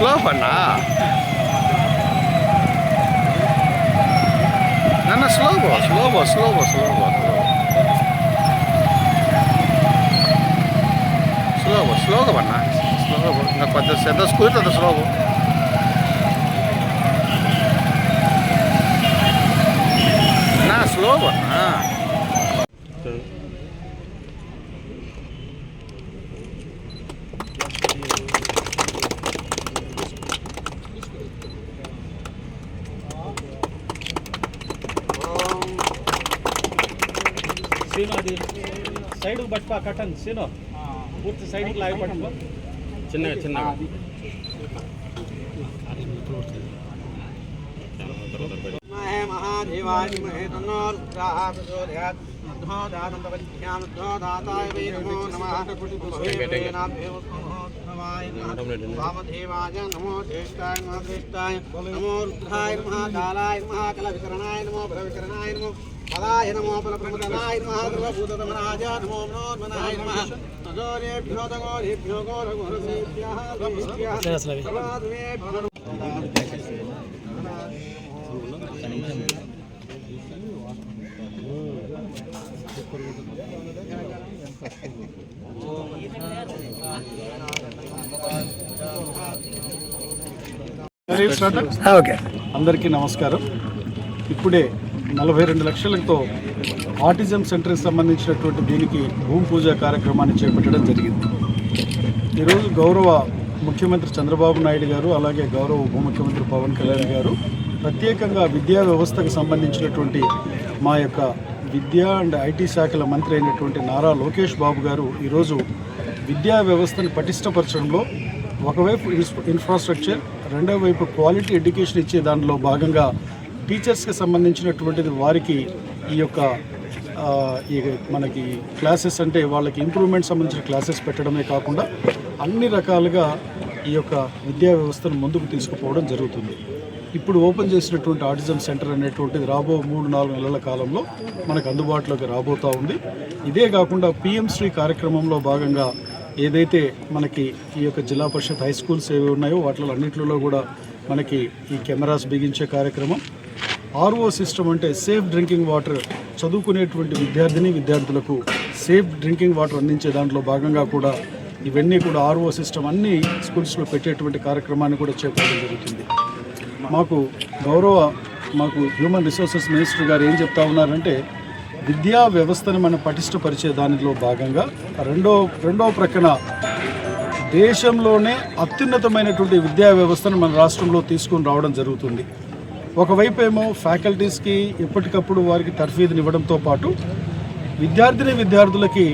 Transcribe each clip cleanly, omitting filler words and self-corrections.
Slow పన్నా నాన్న slow స్లోగా పన్నా స్లోగా ఇంకా కొంచెం ఎంత స్కూల్ అంత స్లోగా నా స్లో పన్నా అది సైడ్ పట్టుకో కట్టండి సీను పూర్తి సైడ్కి లాగి పట్టుకో చిన్నగా మహాదేవాయ మహే తన్నోర్గాత్ వామదేవాయ నమో జ్యేష్ఠాయ నమో జ్యేష్ఠాయ నమో రుద్రాయ మహాకాలాయ మహాకలవికరణాయ నమో బలవికరణాయ నమో పదాయ నమో బలప్రమదనాయ నమః ధ్రువభూతమరాజ నమో మనోన్మనాయ నమః తగోరేభ్యో తగోరేభ్యో గోరఘోరసేభ్యః ఓకే, అందరికీ నమస్కారం. ఇప్పుడే 42 లక్షలతో ఆటిజం సెంటర్కి సంబంధించినటువంటి దీనికి భూమి పూజ కార్యక్రమాన్ని చేపట్టడం జరిగింది. ఈరోజు గౌరవ ముఖ్యమంత్రి చంద్రబాబు నాయుడు గారు, అలాగే గౌరవ ఉప ముఖ్యమంత్రి పవన్ కళ్యాణ్ గారు ప్రత్యేకంగా విద్యా వ్యవస్థకు సంబంధించినటువంటి మా యొక్క విద్యా అండ్ ఐటీ శాఖల మంత్రి అయినటువంటి నారా లోకేష్ బాబు గారు ఈరోజు విద్యా వ్యవస్థను పటిష్టపరచడంలో ఒకవైపు ఇన్ఫ్రాస్ట్రక్చర్, రెండో వైపు క్వాలిటీ ఎడ్యుకేషన్ ఇచ్చే దానిలో భాగంగా టీచర్స్కి సంబంధించినటువంటిది వారికి ఈ యొక్క మనకి క్లాసెస్ అంటే వాళ్ళకి ఇంప్రూవ్మెంట్ సంబంధించిన క్లాసెస్ పెట్టడమే కాకుండా అన్ని రకాలుగా ఈ యొక్క విద్యా వ్యవస్థను ముందుకు తీసుకుపోవడం జరుగుతుంది. ఇప్పుడు ఓపెన్ చేసినటువంటి ఆటిజం సెంటర్ అనేటువంటిది రాబో 3-4 నెలల కాలంలో మనకు అందుబాటులోకి రాబోతూ ఉంది. ఇదే కాకుండా పిఎం శ్రీ కార్యక్రమంలో భాగంగా ఏదైతే మనకి ఈ యొక్క జిల్లా పరిషత్ హై స్కూల్స్ ఏవి ఉన్నాయో వాటిలో అన్నింటిలో కూడా మనకి ఈ కెమెరాస్ బిగించే కార్యక్రమం, ఆర్ఓ సిస్టమ్ అంటే సేఫ్ డ్రింకింగ్ వాటర్, చదువుకునేటువంటి విద్యార్థులకు సేఫ్ డ్రింకింగ్ వాటర్ అందించే దాంట్లో భాగంగా కూడా ఇవన్నీ కూడా ఆర్ఓ సిస్టమ్ అన్ని స్కూల్స్లో పెట్టేటువంటి కార్యక్రమాన్ని కూడా చేపట్టడం జరుగుతుంది. మాకు హ్యూమన్ రిసోర్సెస్ మినిస్టర్ గారు ఏం చెప్తా ఉన్నారంటే విద్యా వ్యవస్థను మనం పటిష్టపరిచే దానిలో భాగంగా రెండో ప్రక్కన దేశంలోనే అత్యున్నతమైనటువంటి విద్యా వ్యవస్థను మన రాష్ట్రంలో తీసుకుని రావడం జరుగుతుంది. ఒకవైపు ఏమో ఫ్యాకల్టీస్కి ఎప్పటికప్పుడు వారికి తర్ఫీదుని ఇవ్వడంతో పాటు విద్యార్థులకి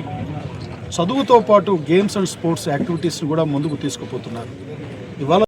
చదువుతో పాటు గేమ్స్ అండ్ స్పోర్ట్స్ యాక్టివిటీస్ని కూడా ముందుకు తీసుకుపోతున్నారు. ఇవాళ